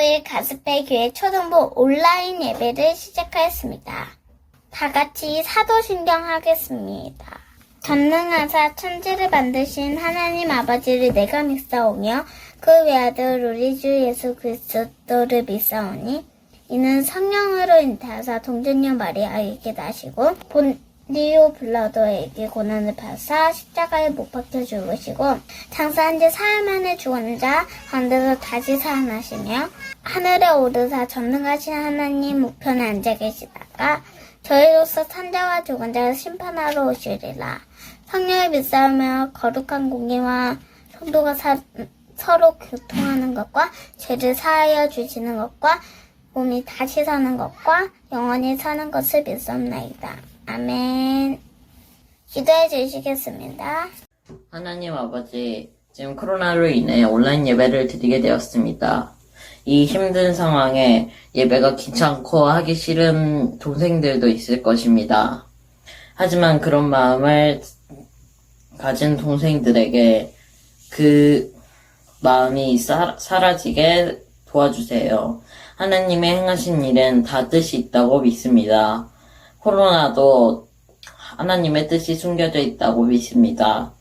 20일 가스페 교회 초등부 온라인 예배를 시작하였습니다. 다 같이 사도신경 하겠습니다. 전능하사 천지를 만드신 하나님 아버지를 내가 믿사오며 그 외아들 우리 주 예수 그리스도를 믿사오니 이는 성령으로 인하사 동정녀 마리아에게 나시고 본디오 빌라도에게 고난을 받으사 십자가에 못 박혀 죽으시고 장사한 지 사흘 만에 죽은 자 가운데서 다시 살아나시며 하늘에 오르사 전능하신 하나님 우편에 앉아 계시다가 저희로서 산자와 죽은 자를 심판하러 오시리라. 성령을 믿사오며 거룩한 공의와 성도가 서로 교통하는 것과 죄를 사하여 주시는 것과 몸이 다시 사는 것과 영원히 사는 것을 믿사옵나이다. 아멘. 기도해 주시겠습니다. 하나님 아버지, 지금 코로나로 인해 온라인 예배를 드리게 되었습니다. 이 힘든 상황에 예배가 귀찮고 하기 싫은 동생들도 있을 것입니다. 하지만 그런 마음을 가진 동생들에게 그 마음이 사라지게 도와주세요. 하나님의 행하신 일은 다 뜻이 있다고 믿습니다. 코로나도 하나님의 뜻이 숨겨져 있다고 믿습니다.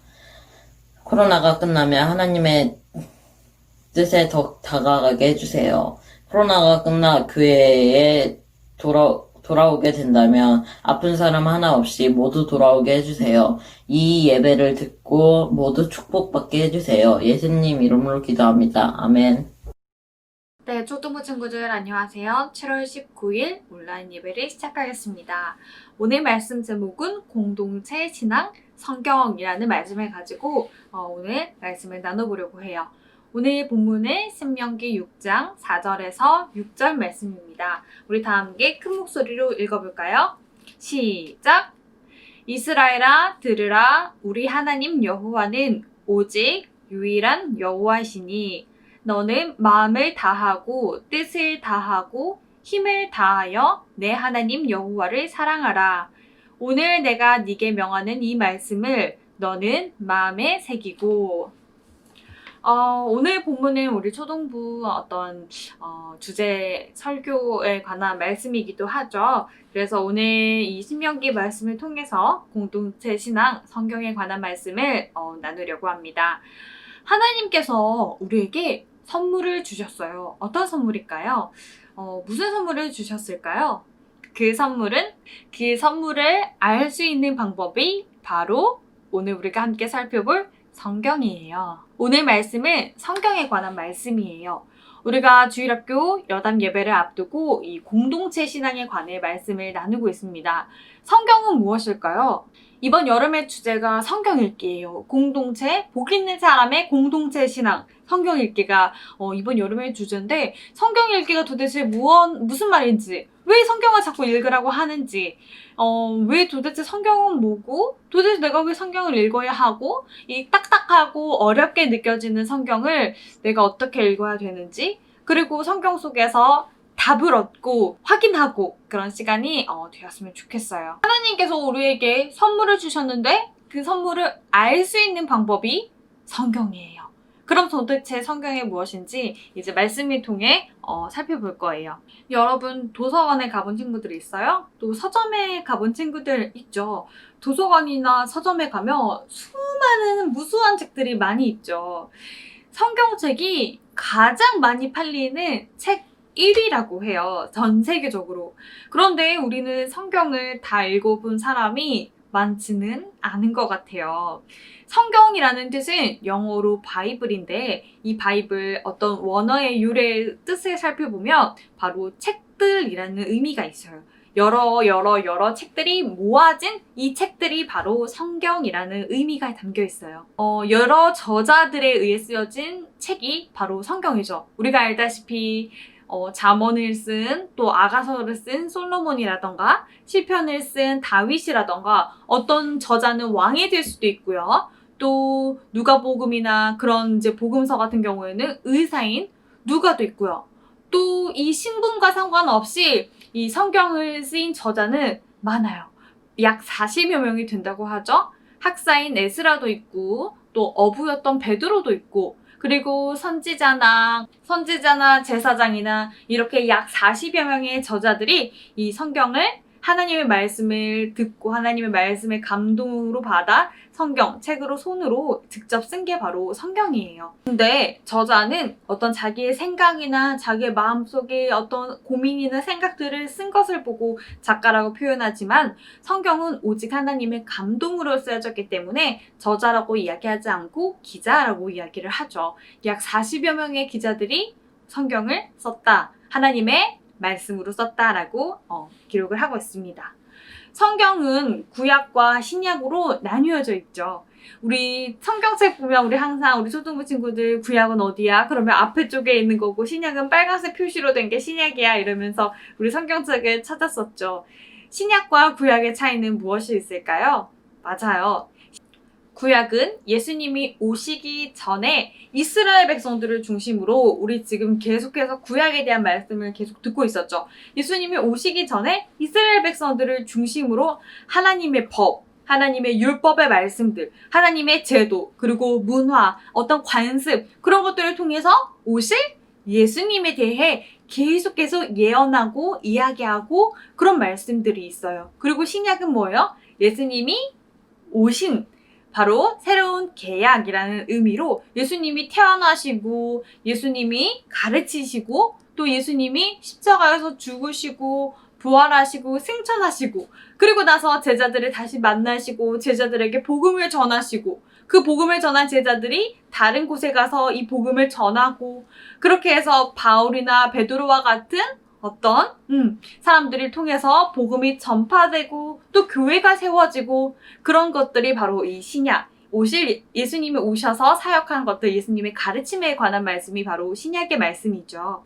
코로나가 끝나면 하나님의 뜻에 더 다가가게 해주세요. 코로나가 끝나 교회에 돌아오게 된다면 아픈 사람 하나 없이 모두 돌아오게 해주세요. 이 예배를 듣고 모두 축복받게 해주세요. 예수님 이름으로 기도합니다. 아멘. 네, 초등부 친구들 안녕하세요. 7월 19일 온라인 예배를 시작하겠습니다. 오늘 말씀 제목은 공동체 신앙 성경이라는 말씀을 가지고 오늘 말씀을 나눠보려고 해요. 오늘 본문은 신명기 6장 4절에서 6절 말씀입니다. 우리 다 함께 큰 목소리로 읽어볼까요? 시작! 이스라엘아 들으라, 우리 하나님 여호와는 오직 유일한 여호와이시니 너는 마음을 다하고 뜻을 다하고 힘을 다하여 내 하나님 여호와를 사랑하라. 오늘 내가 네게 명하는 이 말씀을 너는 마음에 새기고. 오늘 본문은 우리 초등부 어떤 주제 설교에 관한 말씀이기도 하죠. 그래서 오늘 이 신명기 말씀을 통해서 공동체 신앙 성경에 관한 말씀을 나누려고 합니다. 하나님께서 우리에게 선물을 주셨어요. 어떤 선물일까요? 무슨 선물을 주셨을까요? 그 선물을 알 수 있는 방법이 바로 오늘 우리가 함께 살펴볼 성경이에요. 오늘 말씀은 성경에 관한 말씀이에요. 우리가 주일학교 여담 예배를 앞두고 이 공동체 신앙에 관해 말씀을 나누고 있습니다. 성경은 무엇일까요? 이번 여름의 주제가 성경 읽기예요. 공동체, 복 있는 사람의 공동체 신앙, 성경 읽기가 이번 여름의 주제인데 성경 읽기가 도대체 무슨 말인지, 왜 성경을 자꾸 읽으라고 하는지, 왜 도대체 성경은 뭐고, 도대체 내가 왜 성경을 읽어야 하고, 이 딱딱하고 어렵게 느껴지는 성경을 내가 어떻게 읽어야 되는지, 그리고 성경 속에서 답을 얻고 확인하고 그런 시간이 되었으면 좋겠어요. 하나님께서 우리에게 선물을 주셨는데 그 선물을 알 수 있는 방법이 성경이에요. 그럼 도대체 성경이 무엇인지 이제 말씀을 통해 살펴볼 거예요. 여러분 도서관에 가본 친구들이 있어요? 또 서점에 가본 친구들 있죠? 도서관이나 서점에 가면 수많은 무수한 책들이 많이 있죠. 성경책이 가장 많이 팔리는 책 1위라고 해요. 전 세계적으로. 그런데 우리는 성경을 다 읽어본 사람이 많지는 않은 것 같아요. 성경이라는 뜻은 영어로 바이블인데 이 바이블 어떤 원어의 유래 뜻을 살펴보면 바로 책들이라는 의미가 있어요. 여러 책들이 모아진 이 책들이 바로 성경이라는 의미가 담겨 있어요. 여러 저자들에 의해 쓰여진 책이 바로 성경이죠. 우리가 알다시피 잠언을 쓴, 또 아가서를 쓴 솔로몬이라던가 시편을 쓴 다윗이라던가 어떤 저자는 왕이 될 수도 있고요. 또 누가복음이나 그런 이제 복음서 같은 경우에는 의사인 누가도 있고요. 또 이 신분과 상관없이 이 성경을 쓰인 저자는 많아요. 약 40여 명이 된다고 하죠. 학사인 에스라도 있고 또 어부였던 베드로도 있고 그리고 선지자나 제사장이나 이렇게 약 40여 명의 저자들이 이 성경을 하나님의 말씀을 듣고 하나님의 말씀의 감동으로 받아 성경, 책으로 손으로 직접 쓴 게 바로 성경이에요. 근데 저자는 어떤 자기의 생각이나 자기의 마음속에 어떤 고민이나 생각들을 쓴 것을 보고 작가라고 표현하지만 성경은 오직 하나님의 감동으로 쓰여졌기 때문에 저자라고 이야기하지 않고 기자라고 이야기를 하죠. 약 40여 명의 기자들이 성경을 썼다. 하나님의 말씀으로 썼다라고 기록을 하고 있습니다. 성경은 구약과 신약으로 나뉘어져 있죠. 우리 성경책 보면 우리 항상 우리 초등부 친구들 구약은 어디야? 그러면 앞에 쪽에 있는 거고 신약은 빨간색 표시로 된 게 신약이야 이러면서 우리 성경책을 찾았었죠. 신약과 구약의 차이는 무엇이 있을까요? 맞아요. 구약은 예수님이 오시기 전에 이스라엘 백성들을 중심으로 우리 지금 계속해서 구약에 대한 말씀을 계속 듣고 있었죠. 예수님이 오시기 전에 이스라엘 백성들을 중심으로 하나님의 법, 하나님의 율법의 말씀들, 하나님의 제도, 그리고 문화, 어떤 관습 그런 것들을 통해서 오실 예수님에 대해 계속해서 예언하고 이야기하고 그런 말씀들이 있어요. 그리고 신약은 뭐예요? 예수님이 오신 바로 새로운 계약이라는 의미로 예수님이 태어나시고 예수님이 가르치시고 또 예수님이 십자가에서 죽으시고 부활하시고 승천하시고 그리고 나서 제자들을 다시 만나시고 제자들에게 복음을 전하시고 그 복음을 전한 제자들이 다른 곳에 가서 이 복음을 전하고 그렇게 해서 바울이나 베드로와 같은 어떤 사람들을 통해서 복음이 전파되고 또 교회가 세워지고 그런 것들이 바로 이 신약, 예수님이 오셔서 사역한 것들, 예수님의 가르침에 관한 말씀이 바로 신약의 말씀이죠.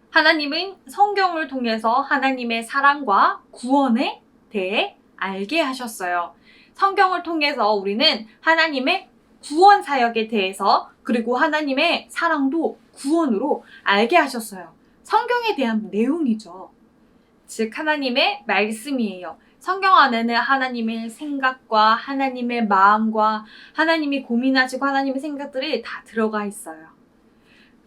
하나님은 성경을 통해서 하나님의 사랑과 구원에 대해 알게 하셨어요. 성경을 통해서 우리는 하나님의 구원 사역에 대해서 그리고 하나님의 사랑도 구원으로 알게 하셨어요. 성경에 대한 내용이죠. 즉 하나님의 말씀이에요. 성경 안에는 하나님의 생각과 하나님의 마음과 하나님이 고민하시고 하나님의 생각들이 다 들어가 있어요.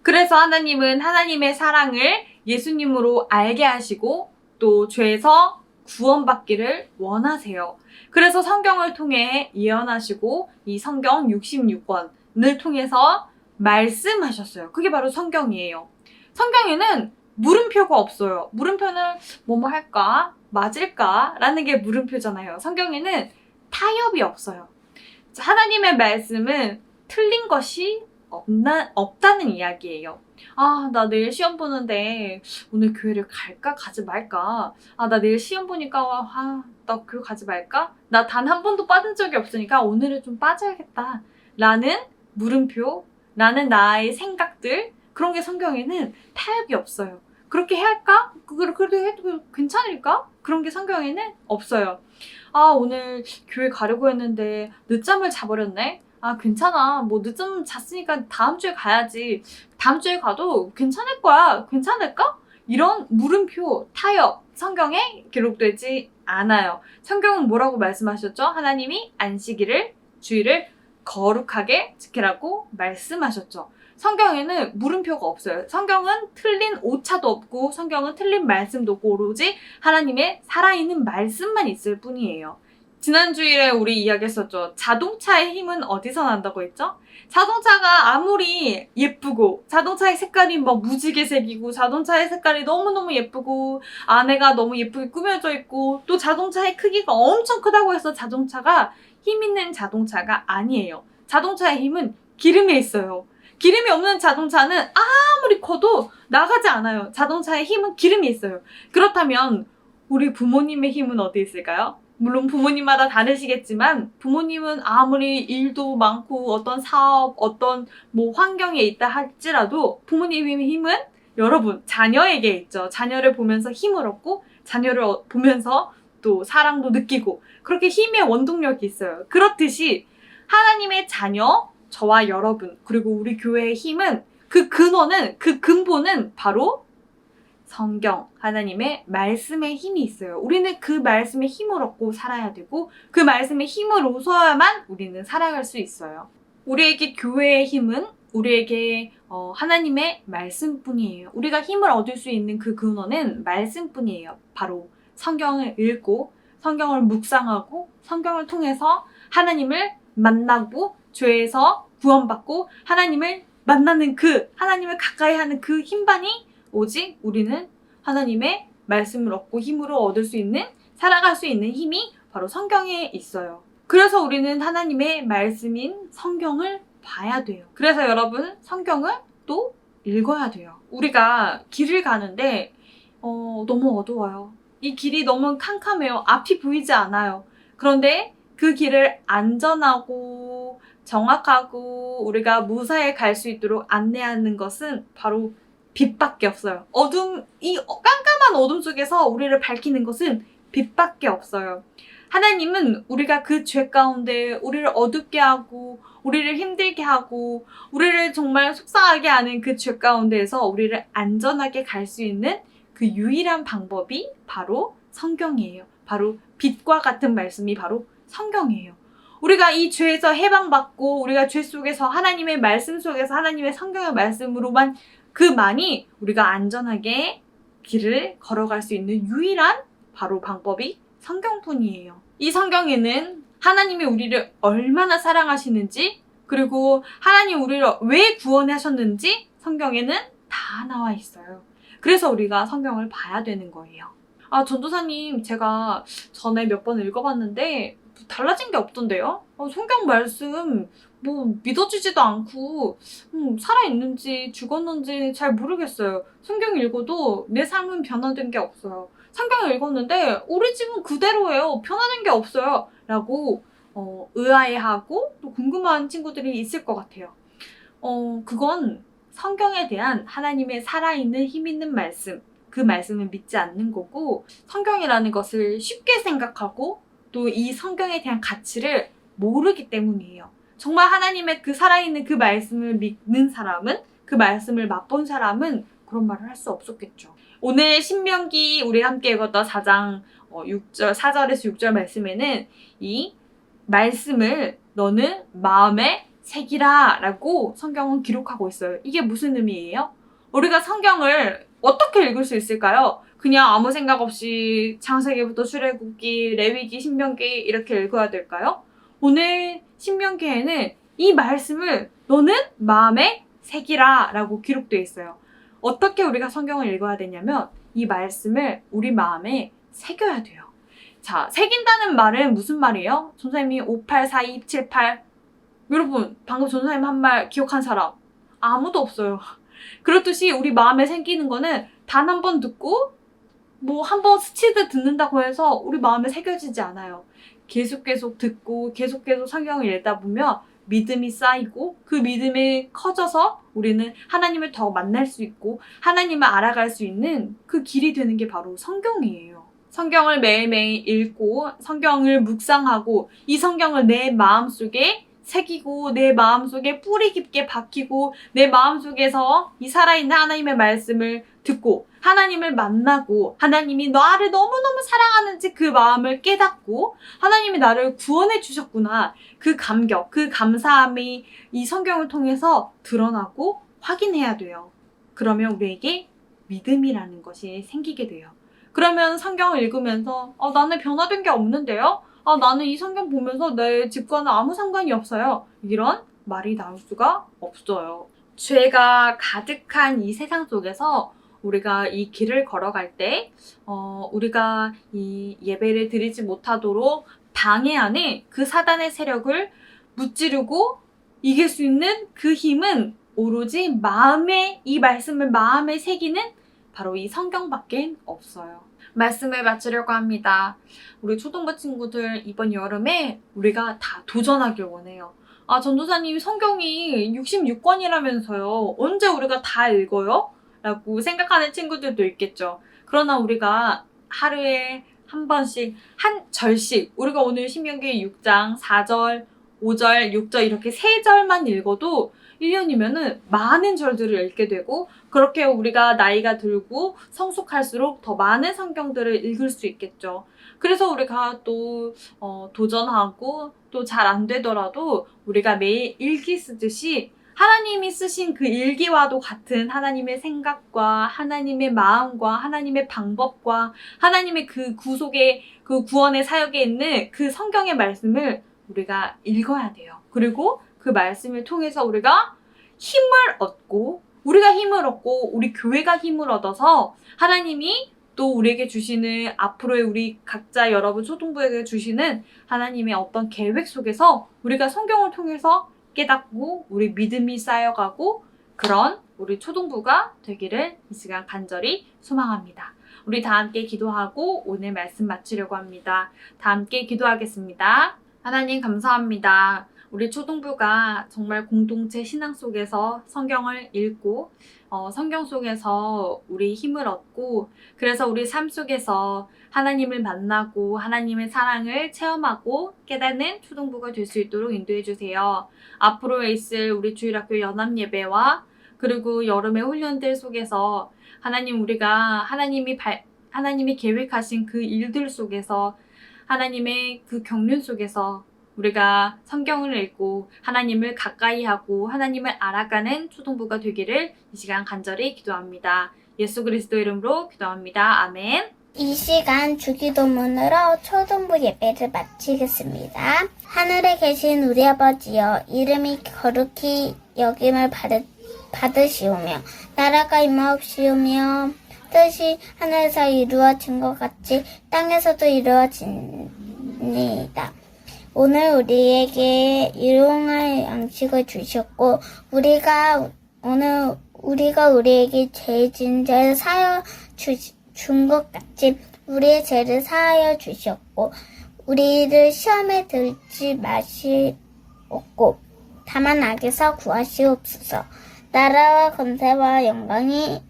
그래서 하나님은 하나님의 사랑을 예수님으로 알게 하시고 또 죄에서 구원받기를 원하세요. 그래서 성경을 통해 예언하시고 이 성경 66권을 통해서 말씀하셨어요. 그게 바로 성경이에요. 성경에는 물음표가 없어요. 물음표는 뭐뭐 할까? 맞을까? 라는 게 물음표잖아요. 성경에는 타협이 없어요. 하나님의 말씀은 틀린 것이 없다는 이야기예요. 아, 나 내일 시험 보는데 오늘 교회를 갈까? 가지 말까? 아, 나 내일 시험 보니까 나 교회 가지 말까? 나 단 한 번도 빠진 적이 없으니까 오늘은 좀 빠져야겠다. 라는 물음표, 라는 나의 생각들 그런 게 성경에는 타협이 없어요. 그렇게 해야 할까? 그래도 해도 괜찮을까? 그런 게 성경에는 없어요. 아, 오늘 교회 가려고 했는데 늦잠을 자버렸네? 아, 괜찮아. 뭐 늦잠 잤으니까 다음 주에 가야지. 다음 주에 가도 괜찮을 거야. 괜찮을까? 이런 물음표, 타협, 성경에 기록되지 않아요. 성경은 뭐라고 말씀하셨죠? 하나님이 안식일을, 주일을 거룩하게 지키라고 말씀하셨죠. 성경에는 물음표가 없어요. 성경은 틀린 오차도 없고 성경은 틀린 말씀도 없고 오로지 하나님의 살아있는 말씀만 있을 뿐이에요. 지난 주일에 우리 이야기했었죠. 자동차의 힘은 어디서 난다고 했죠? 자동차가 아무리 예쁘고 자동차의 색깔이 막 무지개색이고 자동차의 색깔이 너무너무 예쁘고 안에가 너무 예쁘게 꾸며져 있고 또 자동차의 크기가 엄청 크다고 해서 자동차가 힘 있는 자동차가 아니에요. 자동차의 힘은 기름에 있어요. 기름이 없는 자동차는 아무리 커도 나가지 않아요. 자동차의 힘은 기름이 있어요. 그렇다면 우리 부모님의 힘은 어디 있을까요? 물론 부모님마다 다르시겠지만 부모님은 아무리 일도 많고 어떤 사업, 어떤 뭐 환경에 있다 할지라도 부모님의 힘은 여러분 자녀에게 있죠. 자녀를 보면서 힘을 얻고 자녀를 보면서 또 사랑도 느끼고 그렇게 힘의 원동력이 있어요. 그렇듯이 하나님의 자녀, 저와 여러분, 그리고 우리 교회의 힘은 그 근원은, 그 근본은 바로 성경, 하나님의 말씀의 힘이 있어요. 우리는 그 말씀의 힘을 얻고 살아야 되고 그 말씀의 힘을 얻어야만 우리는 살아갈 수 있어요. 우리에게 교회의 힘은 우리에게 하나님의 말씀뿐이에요. 우리가 힘을 얻을 수 있는 그 근원은 말씀뿐이에요. 바로 성경을 읽고 성경을 묵상하고 성경을 통해서 하나님을 만나고 죄에서 구원받고 하나님을 만나는 하나님을 가까이 하는 그 힘만이 오직 우리는 하나님의 말씀을 얻고 힘으로 얻을 수 있는, 살아갈 수 있는 힘이 바로 성경에 있어요. 그래서 우리는 하나님의 말씀인 성경을 봐야 돼요. 그래서 여러분, 성경을 또 읽어야 돼요. 우리가 길을 가는데 너무 어두워요. 이 길이 너무 캄캄해요. 앞이 보이지 않아요. 그런데 그 길을 안전하고 정확하고 우리가 무사히 갈 수 있도록 안내하는 것은 바로 빛밖에 없어요. 이 깜깜한 어둠 속에서 우리를 밝히는 것은 빛밖에 없어요. 하나님은 우리가 그 죄 가운데 우리를 어둡게 하고 우리를 힘들게 하고 우리를 정말 속상하게 하는 그 죄 가운데에서 우리를 안전하게 갈 수 있는 그 유일한 방법이 바로 성경이에요. 바로 빛과 같은 말씀이 바로 성경이에요. 우리가 이 죄에서 해방받고 우리가 죄 속에서 하나님의 말씀 속에서 하나님의 성경의 말씀으로만 그만이 우리가 안전하게 길을 걸어갈 수 있는 유일한 바로 방법이 성경뿐이에요. 이 성경에는 하나님이 우리를 얼마나 사랑하시는지, 그리고 하나님 우리를 왜 구원하셨는지 성경에는 다 나와 있어요. 그래서 우리가 성경을 봐야 되는 거예요. 전도사님, 제가 전에 몇 번 읽어봤는데 달라진 게 없던데요? 성경 말씀 믿어지지도 않고 살아있는지 죽었는지 잘 모르겠어요. 성경 읽어도 내 삶은 변화된 게 없어요. 성경을 읽었는데 우리 집은 그대로예요. 변화된 게 없어요. 라고 의아해하고 또 궁금한 친구들이 있을 것 같아요. 그건 성경에 대한 하나님의 살아있는 힘 있는 말씀, 그 말씀을 믿지 않는 거고, 성경이라는 것을 쉽게 생각하고 또 이 성경에 대한 가치를 모르기 때문이에요. 정말 하나님의 그 살아있는 그 말씀을 믿는 사람은, 그 말씀을 맛본 사람은 그런 말을 할 수 없었겠죠. 오늘 신명기 우리 함께 읽었던 4장 4절에서 6절 말씀에는 이 말씀을 너는 마음에 새기라 라고 성경은 기록하고 있어요. 이게 무슨 의미예요? 우리가 성경을 어떻게 읽을 수 있을까요? 그냥 아무 생각 없이 창세기부터 출애굽기, 레위기, 신명기 이렇게 읽어야 될까요? 오늘 신명기에는 이 말씀을 너는 마음에 새기라 라고 기록되어 있어요. 어떻게 우리가 성경을 읽어야 되냐면 이 말씀을 우리 마음에 새겨야 돼요. 자, 새긴다는 말은 무슨 말이에요? 전사님이 584278 여러분, 방금 전사님 한 말 기억한 사람 아무도 없어요. 그렇듯이 우리 마음에 새기는 거는 단 한 번 듣고 한 번 스치듯 듣는다고 해서 우리 마음에 새겨지지 않아요. 계속 듣고 계속 성경을 읽다 보면 믿음이 쌓이고 그 믿음이 커져서 우리는 하나님을 더 만날 수 있고 하나님을 알아갈 수 있는 그 길이 되는 게 바로 성경이에요. 성경을 매일매일 읽고 성경을 묵상하고 이 성경을 내 마음속에 새기고 내 마음속에 뿌리 깊게 박히고 내 마음속에서 이 살아있는 하나님의 말씀을 듣고 하나님을 만나고 하나님이 나를 너무너무 사랑하는지 그 마음을 깨닫고 하나님이 나를 구원해 주셨구나 그 감격, 그 감사함이 이 성경을 통해서 드러나고 확인해야 돼요. 그러면 우리에게 믿음이라는 것이 생기게 돼요. 그러면 성경을 읽으면서 나는 변화된 게 없는데요? 나는 이 성경 보면서 내 집과는 아무 상관이 없어요. 이런 말이 나올 수가 없어요. 죄가 가득한 이 세상 속에서 우리가 이 길을 걸어갈 때 우리가 이 예배를 드리지 못하도록 방해하는 그 사단의 세력을 무찌르고 이길 수 있는 그 힘은 오로지 이 말씀을 마음에 새기는 바로 이 성경밖에 없어요. 말씀을 마치려고 합니다. 우리 초등부 친구들 이번 여름에 우리가 다 도전하길 원해요. 전도사님 성경이 66권이라면서요. 언제 우리가 다 읽어요? 라고 생각하는 친구들도 있겠죠. 그러나 우리가 하루에 한 번씩, 한 절씩, 우리가 오늘 신명기 6장 4절, 5절, 6절 이렇게 3절만 읽어도 1년이면은 많은 절들을 읽게 되고 그렇게 우리가 나이가 들고 성숙할수록 더 많은 성경들을 읽을 수 있겠죠. 그래서 우리가 또 도전하고 또 잘 안 되더라도 우리가 매일 일기 쓰듯이 하나님이 쓰신 그 일기와도 같은 하나님의 생각과 하나님의 마음과 하나님의 방법과 하나님의 그 구속의 그 구원의 사역에 있는 그 성경의 말씀을 우리가 읽어야 돼요. 그리고 그 말씀을 통해서 우리가 힘을 얻고 우리가 힘을 얻고 우리 교회가 힘을 얻어서 하나님이 또 우리에게 주시는 앞으로의 우리 각자 여러분 초등부에게 주시는 하나님의 어떤 계획 속에서 우리가 성경을 통해서 깨닫고 우리 믿음이 쌓여가고 그런 우리 초등부가 되기를 이 시간 간절히 소망합니다. 우리 다 함께 기도하고 오늘 말씀 마치려고 합니다. 다 함께 기도하겠습니다. 하나님 감사합니다. 우리 초등부가 정말 공동체 신앙 속에서 성경을 읽고 성경 속에서 우리 힘을 얻고 그래서 우리 삶 속에서 하나님을 만나고 하나님의 사랑을 체험하고 깨닫는 초등부가 될 수 있도록 인도해 주세요. 앞으로 있을 우리 주일학교 연합예배와 그리고 여름의 훈련들 속에서 하나님 우리가 하나님이 계획하신 그 일들 속에서 하나님의 그 경륜 속에서 우리가 성경을 읽고 하나님을 가까이 하고 하나님을 알아가는 초등부가 되기를 이 시간 간절히 기도합니다. 예수 그리스도 이름으로 기도합니다. 아멘. 이 시간 주기도문으로 초등부 예배를 마치겠습니다. 하늘에 계신 우리 아버지여, 이름이 거룩히 여김을 받으시오며 나라가 임하옵시오며 뜻이 하늘에서 이루어진 것 같이 땅에서도 이루어지니이다. 오늘 우리에게 일용할 양식을 주셨고 우리가 우리에게 죄 진 자를 사하여 준 것 같이 우리의 죄를 사하여 주셨고 우리를 시험에 들지 마시옵고 다만 악에서 구하시옵소서. 나라와 권세와 영광이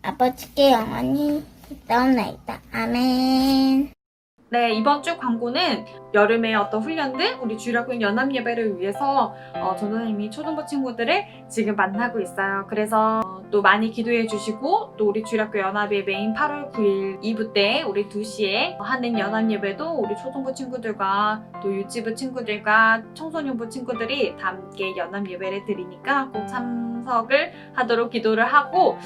아버지께 영원히 있사옵나이다. 아멘. 네, 이번 주 광고는 여름의 어떤 훈련들, 우리 주일학교 연합예배를 위해서 전도사님이 초등부 친구들을 지금 만나고 있어요. 그래서 또 많이 기도해 주시고 또 우리 주일학교 연합예배인 8월 9일 2부 때 우리 2시에 하는 연합예배도 우리 초등부 친구들과 또 유치부 친구들과 청소년부 친구들이 다 함께 연합예배를 드리니까 꼭 참석을 하도록 기도를 하고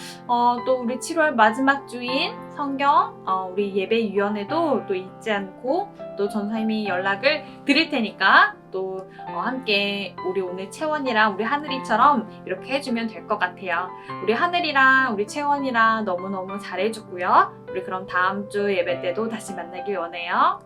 또 우리 7월 마지막 주인 성경 우리 예배위원회도 또 잊지 않고 또 전사님이 연락을 드릴 테니까 또 함께 우리 오늘 채원이랑 우리 하늘이처럼 이렇게 해주면 될 것 같아요. 우리 하늘이랑 우리 채원이랑 너무너무 잘해줬고요. 우리 그럼 다음 주 예배 때도 다시 만나길 원해요.